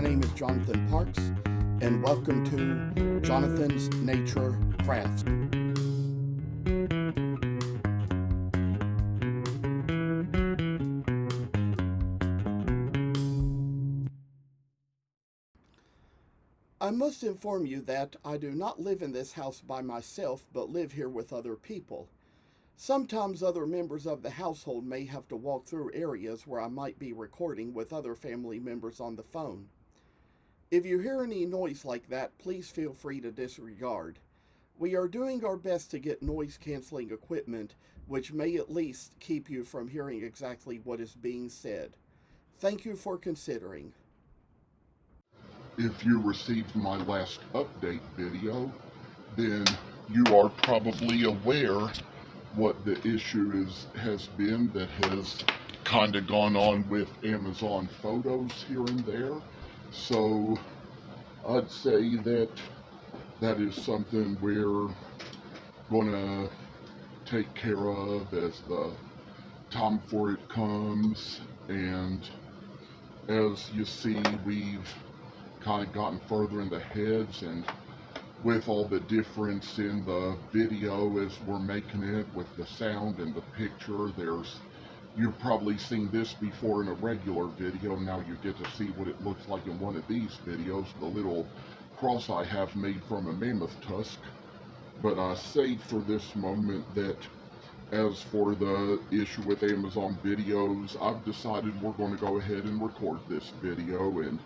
My name is Jonathan Parks, and welcome to Jonathan's Nature Crafts. I must inform you that I do not live in this house by myself, but live here with other people. Sometimes other members of the household may have to walk through areas where I might be recording with other family members on the phone. If you hear any noise like that, please feel free to disregard. We are doing our best to get noise canceling equipment, which may at least keep you from hearing exactly what is being said. Thank you for considering. If you received my last update video, then you are probably aware what the issue has been that has kind of gone on with Amazon photos here and there. So I'd say that is something we're gonna take care of as the time for it comes. And as you see, we've kind of gotten further in the heads, and with all the difference in the video as we're making it with the sound and the picture, you've probably seen this before in a regular video. Now you get to see what it looks like in one of these videos, the little cross I have made from a mammoth tusk. But I say for this moment that as for the issue with Amazon videos, I've decided we're going to go ahead and record this video, and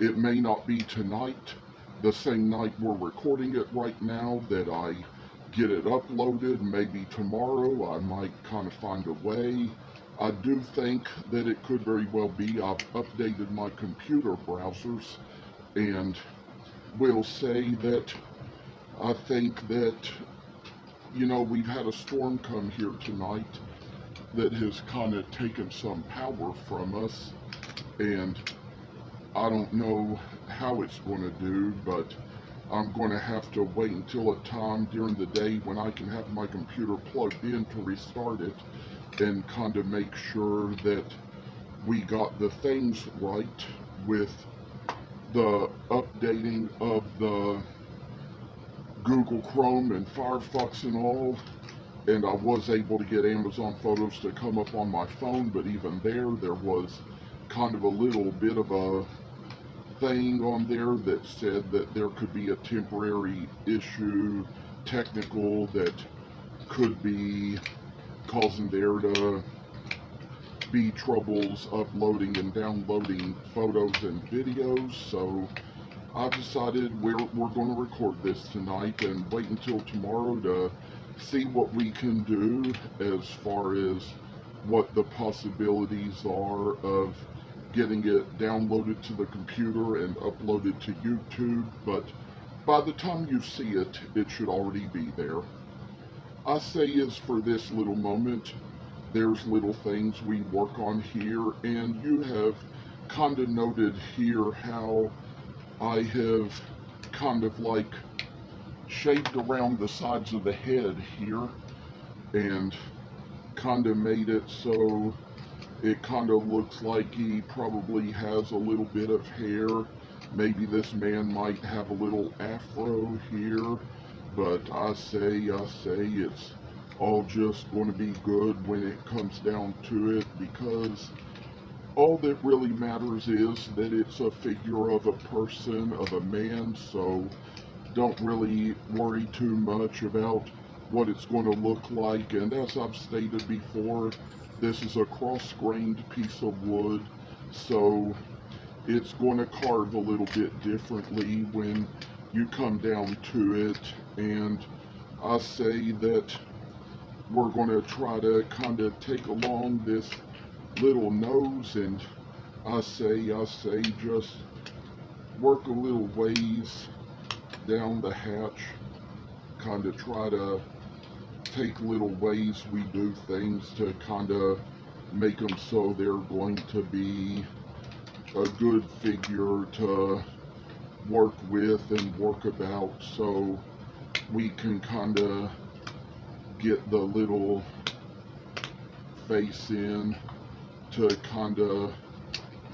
it may not be tonight, the same night we're recording it right now, that I get it uploaded. Maybe tomorrow I might kind of find a way. I do think that it could very well be I've updated my computer browsers, and will say that I think that, we've had a storm come here tonight that has kind of taken some power from us, and I don't know how it's going to do, but I'm going to have to wait until a time during the day when I can have my computer plugged in to restart it and kind of make sure that we got the things right with the updating of the Google Chrome and Firefox and all. And I was able to get Amazon photos to come up on my phone, but even there was kind of a little bit of a thing on there that said that there could be a temporary issue, technical, that could be causing there to be troubles uploading and downloading photos and videos. So I decided we're going to record this tonight and wait until tomorrow to see what we can do as far as what the possibilities are of getting it downloaded to the computer and uploaded to YouTube. But by the time you see it, it should already be there. I say is for this little moment, there's little things we work on here, and you have kind of noted here how I have kind of like shaved around the sides of the head here and kind of made it so it kind of looks like he probably has a little bit of hair. Maybe this man might have a little afro here, but I say it's all just going to be good when it comes down to it, because all that really matters is that it's a figure of a person, of a man. So don't really worry too much about what it's going to look like. And as I've stated before, this is a cross-grained piece of wood, so it's going to carve a little bit differently when you come down to it. And I say that we're going to try to kind of take along this little nose, and I say just work a little ways down the hatch, kind of try to take little ways we do things to kind of make them so they're going to be a good figure to work with and work about, so we can kind of get the little face in to kind of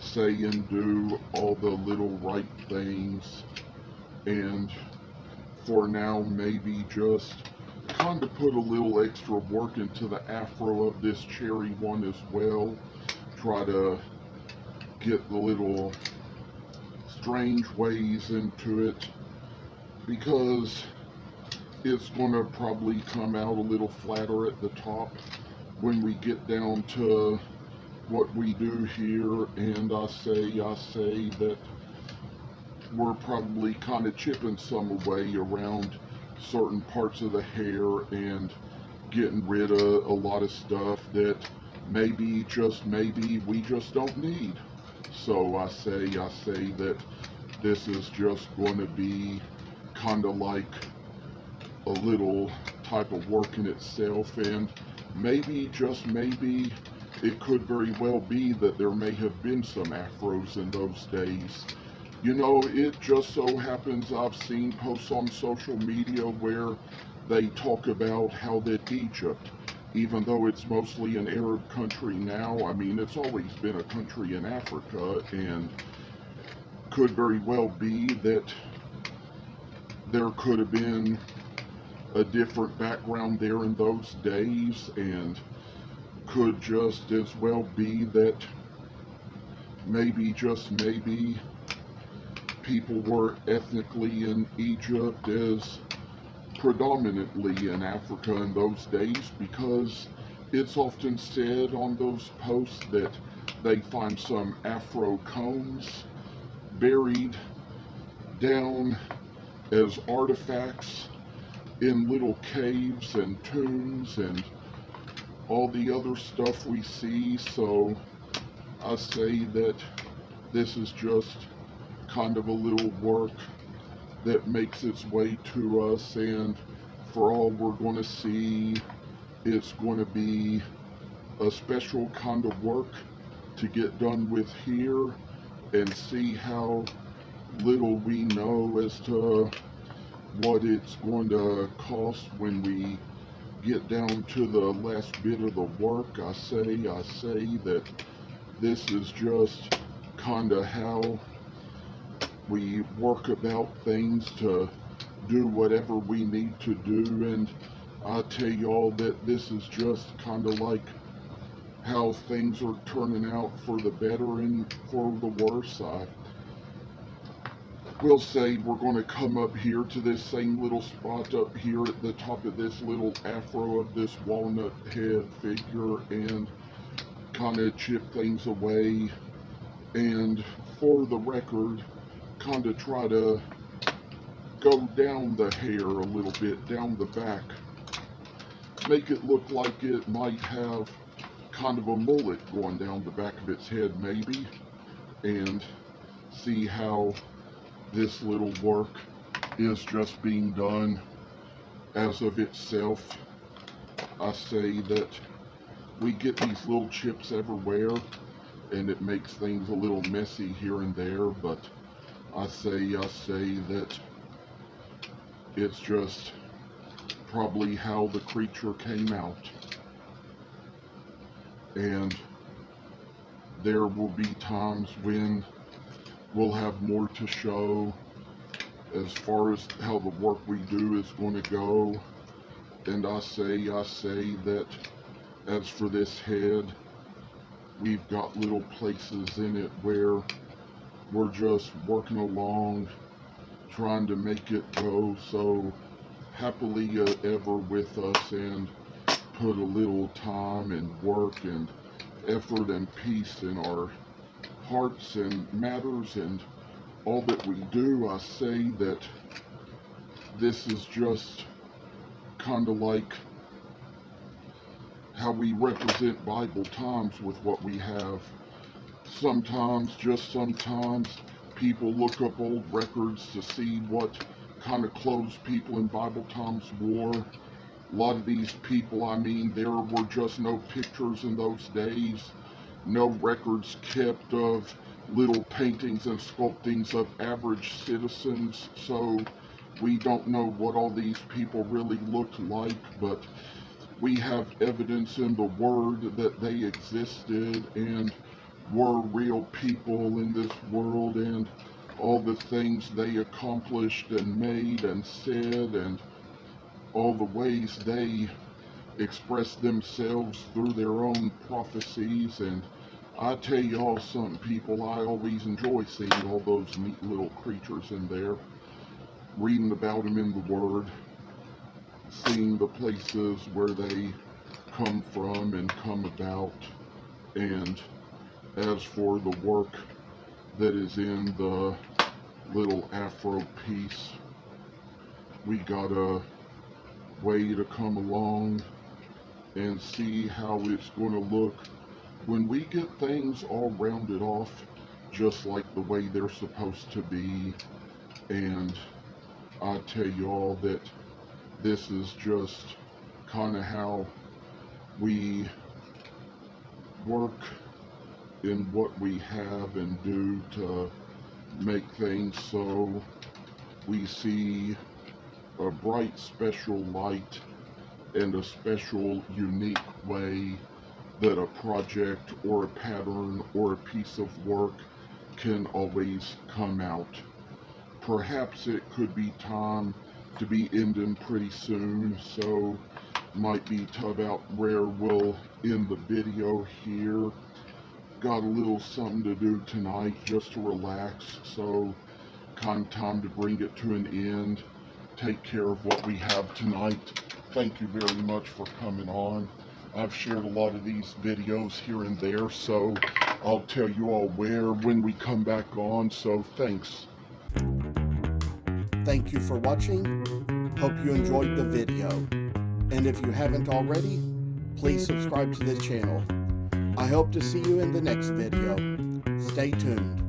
say and do all the little right things, and for now maybe just kind of put a little extra work into the afro of this cherry one as well. Try to get the little strange ways into it, because it's going to probably come out a little flatter at the top when we get down to what we do here. And I say that we're probably kind of chipping some away around certain parts of the hair and getting rid of a lot of stuff that maybe, just maybe, we just don't need. So I say that this is just going to be kind of like a little type of work in itself, and maybe, just maybe, it could very well be that there may have been some afros in those days. You know, it just so happens I've seen posts on social media where they talk about how that Egypt, even though it's mostly an Arab country now, I mean, it's always been a country in Africa, and could very well be that there could have been a different background there in those days, and could just as well be that maybe, just maybe, people were ethnically in Egypt as predominantly in Africa in those days, because it's often said on those posts that they find some Afro combs buried down as artifacts in little caves and tombs and all the other stuff we see. So I say that this is just kind of a little work that makes its way to us, and for all we're going to see, it's going to be a special kind of work to get done with here, and see how little we know as to what it's going to cost when we get down to the last bit of the work. I say that this is just kind of how we work about things to do whatever we need to do, and I tell y'all that this is just kind of like how things are turning out for the better and for the worse. I will say we're going to come up here to this same little spot up here at the top of this little afro of this walnut head figure and kind of chip things away, and for the record, kind of try to go down the hair a little bit, down the back, make it look like it might have kind of a mullet going down the back of its head maybe, and see how this little work is just being done as of itself. I say that we get these little chips everywhere, and it makes things a little messy here and there, but I say that it's just probably how the creature came out. And there will be times when we'll have more to show as far as how the work we do is going to go. And I say that as for this head, we've got little places in it where we're just working along, trying to make it go so happily ever with us, and put a little time and work and effort and peace in our hearts and matters and all that we do. I say that this is just kind of like how we represent Bible times with what we have. Sometimes, just sometimes, people look up old records to see what kind of clothes people in Bible times wore. A lot of these people, I mean, there were just no pictures in those days, no records kept of little paintings and sculptings of average citizens, so we don't know what all these people really looked like, but we have evidence in the Word that they existed, and were real people in this world, and all the things they accomplished and made and said, and all the ways they expressed themselves through their own prophecies. And I tell y'all something, people, I always enjoy seeing all those neat little creatures in there, reading about them in the Word, seeing the places where they come from and come about. And as for the work that is in the little Afro piece, we got a way to come along and see how it's going to look when we get things all rounded off just like the way they're supposed to be. And I tell you all that this is just kind of how we work in what we have and do to make things so we see a bright special light and a special unique way that a project or a pattern or a piece of work can always come out. Perhaps it could be time to be ending pretty soon, so might be about where we'll end the video here. Got a little something to do tonight just to relax, so kind of time to bring it to an end. Take care of what we have tonight. Thank you very much for coming on. I've shared a lot of these videos here and there, so I'll tell you all where when we come back on, so thanks. Thank you for watching. Hope you enjoyed the video. And if you haven't already, please subscribe to this channel. I hope to see you in the next video. Stay tuned.